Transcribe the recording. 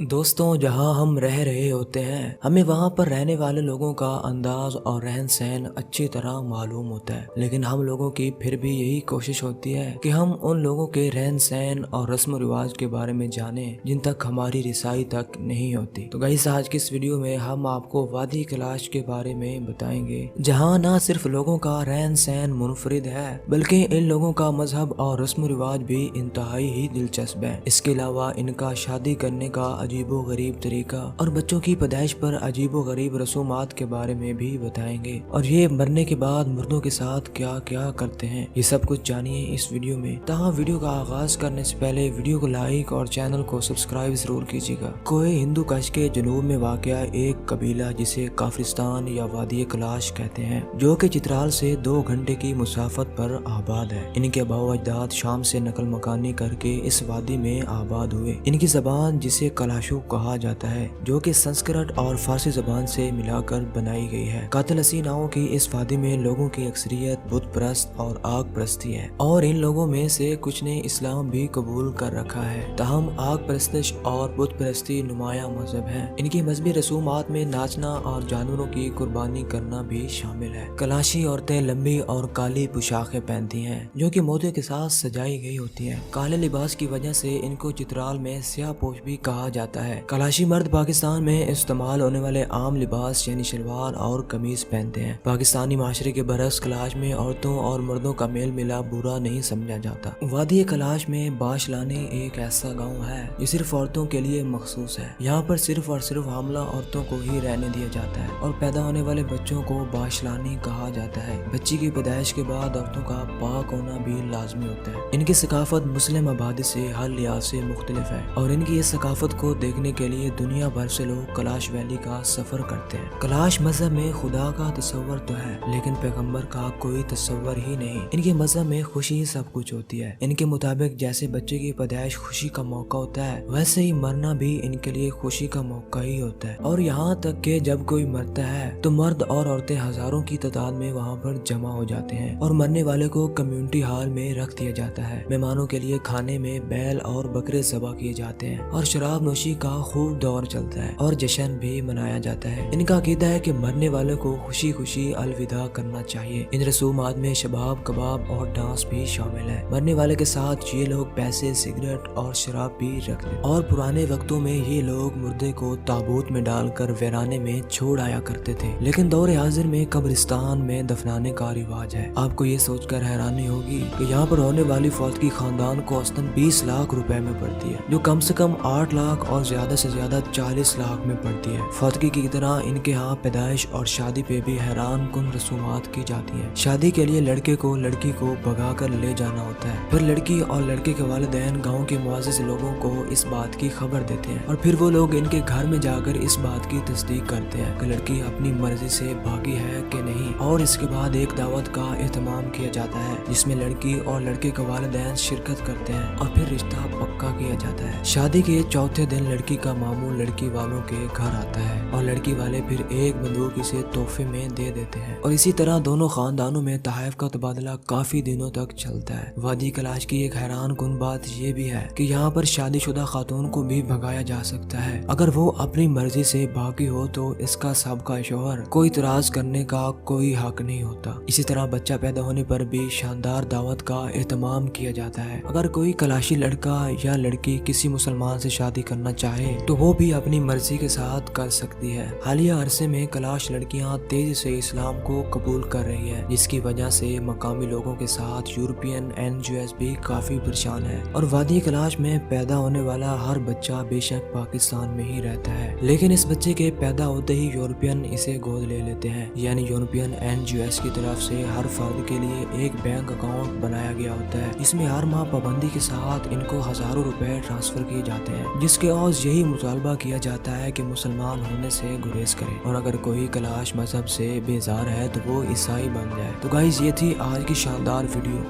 दोस्तों, जहां हम रह रहे होते हैं हमें वहां पर रहने वाले लोगों का अंदाज और रहन सहन अच्छी तरह मालूम होता है, लेकिन हम लोगों की फिर भी यही कोशिश होती है कि हम उन लोगों के रहन सहन और रस्म रिवाज के बारे में जानें जिन तक हमारी रिसाई तक नहीं होती। तो गाइस, आज की इस वीडियो में हम आपको वादी कैलाश के बारे में बताएंगे, जहाँ न सिर्फ लोगों का रहन सहन मुनफरिद है बल्कि इन लोगों का मजहब और रस्म रिवाज भी इंतहाई ही दिलचस्प है। इसके अलावा इनका शादी करने का अजीबो गरीब तरीका और बच्चों की पैदाइश पर अजीबो गरीब रसूमात के बारे में भी बताएंगे, और ये मरने के बाद मुर्दों के साथ क्या क्या करते हैं, ये सब कुछ जानिए इस वीडियो में। तहाँ वीडियो का आगाज करने से पहले वीडियो को लाइक और चैनल को सब्सक्राइब जरूर कीजिएगा। कोहे हिंदू कश के जनूब में वाक़या एक कबीला जिसे काफरिस्तान या वादी कैलाश कहते हैं, जो कि चित्राल से 2 घंटे की मुसाफत पर आबाद है। इनके अबाव अजदाद शाम से नकल मकानी करके इस वादी में आबाद हुए। इनकी जबान जिसे कलाशू कहा जाता है, जो कि संस्कृत और फारसी जबान से मिलाकर बनाई गई है। कातलसी नावों की इस वादी में लोगों की अक्सरियत बुत परस्त और आग परस्ती है, और इन लोगों में से कुछ ने इस्लाम भी कबूल कर रखा है। ताहम आग परस्तिश और बुत परस्ती नुमाया मजहब है। इनकी मजहबी रसूमात में नाचना और जानवरों की कुर्बानी करना भी शामिल है। कलाशी औरतें लंबी और काली पोशाकें पहनती हैं, जो कि मोतियों के साथ सजाई गई होती है। काले लिबास की वजह से इनको चित्राल में स्याहपोश भी कहा जाता है। कलाशी मर्द पाकिस्तान में इस्तेमाल होने वाले आम लिबास यानी शलवार और कमीज पहनते हैं। पाकिस्तानी माशरे के बरस कलाश में औरतों और मर्दों का मेल मिलाप बुरा नहीं समझा जाता। वादी कलाश में बाशलानी एक ऐसा गांव है जो सिर्फ औरतों के लिए मखसूस है। यहाँ पर सिर्फ और सिर्फ हामला औरतों को ही रहने दिया जाता है, और पैदा होने वाले बच्चों को बाशलानी कहा जाता है। बच्ची की पैदाइश के बाद औरतों का पाक होना भी लाजमी होता है। इनकी सकाफत मुस्लिम आबादी से हर लिहाज से मुख्तलिफ है, और इनकी इस सकाफत को देखने के लिए दुनिया भर से लोग कलाश वैली का सफर करते हैं। कलाश मजहब में खुदा का तस्वर तो है, लेकिन पैगंबर का कोई तस्वर ही नहीं। इनके मजहब में खुशी ही सब कुछ होती है। इनके मुताबिक जैसे बच्चे की पैदाइश खुशी का मौका होता है, वैसे ही मरना भी इनके लिए खुशी का मौका ही होता है। और यहाँ तक कि जब कोई मरता है तो मर्द और औरतें हजारों की तादाद में वहाँ पर जमा हो जाते हैं, और मरने वाले को कम्युनिटी हॉल में रख दिया जाता है। मेहमानों के लिए खाने में बैल और बकरे ज़बह किए जाते हैं, और शराब नोशी का खूब दौर चलता है, और जश्न भी मनाया जाता है। इनका अकीदा है कि मरने वाले को खुशी खुशी अलविदा करना चाहिए। इन रसूमात में शबाब, कबाब और डांस भी शामिल है। मरने वाले के साथ ये लोग पैसे, सिगरेट और शराब भी रखते हैं, और पुराने वक्तों में ये लोग मुर्दे को ताबूत में डालकर वीराने में छोड़ आया करते थे, लेकिन दौर हाजिर में कब्रिस्तान में दफनाने का रिवाज है। आपको ये सोचकर हैरानी होगी कि यहाँ पर होने वाली फौत की खानदान को औसतन 20 लाख रुपए में पड़ती है, जो कम से कम 8 लाख और ज्यादा से ज्यादा 40 लाख में पड़ती है। फौतगी की तरह इनके यहाँ पैदाइश और शादी पे भी हैरान कुन रसूमात की जाती है। शादी के लिए लड़के को लड़की को भगा कर ले जाना होता है, फिर लड़की और लड़के के वालिदैन गाँव के मुआज़िज़ लोगों को इस बात की खबर देते हैं, और फिर वो लोग इनके घर में जाकर इस बात की तस्दीक करते हैं कि लड़की अपनी मर्जी से भागी है कि नहीं। और इसके बाद एक दावत का एहतमाम किया जाता है, जिसमें लड़की और लड़के के वालिदैन शिरकत करते हैं, और फिर रिश्ता पक्का किया जाता है। शादी के चौथे दिन लड़की का मामू लड़की वालों के घर आता है, और लड़की वाले फिर एक बंदूक इसे तोहफे में दे देते हैं, और इसी तरह दोनों खानदानों में तहफ़ का तबादला काफी दिनों तक चलता है। वादी कैलाश की एक हैरान कुन बात ये भी है कि यहाँ पर शादीशुदा खातून को भी भगाया जा सकता है। अगर वो अपनी मर्जी से भागी हो तो इसका साबका शौहर कोई इतराज करने का कोई हक नहीं होता। इसी तरह बच्चा पैदा होने पर भी शानदार दावत का एहतमाम किया जाता है। अगर कोई कलाशी लड़का या लड़की किसी मुसलमान से शादी करना चाहे तो वो भी अपनी मर्जी के साथ कर सकती है। हालिया अरसे में कलाश लड़कियां तेजी से इस्लाम को कबूल कर रही है, जिसकी वजह से मकामी लोगों के साथ यूरोपियन NGOs भी काफी परेशान है। और वादी कैलाश में पैदा होने वाला हर बच्चा बेशक पाकिस्तान में ही रहता है, लेकिन इस बच्चे के पैदा होते ही यूरोपियन इसे गोद ले लेते हैं। यानी यूरोपियन NGOs की तरफ से हर फर्द के लिए एक बैंक अकाउंट बनाया गया होता है, जिसमें हर माह पाबंदी के साथ इनको हजारों रुपए ट्रांसफर किए जाते हैं, जिसके औज यही मुतालबा किया जाता है कि मुसलमान होने से गुरेज करे, और अगर कोई कैलाश मजहब से बेजार है तो वो ईसाई बन जाए। तो गाइस, ये थी आज की शानदार वीडियो।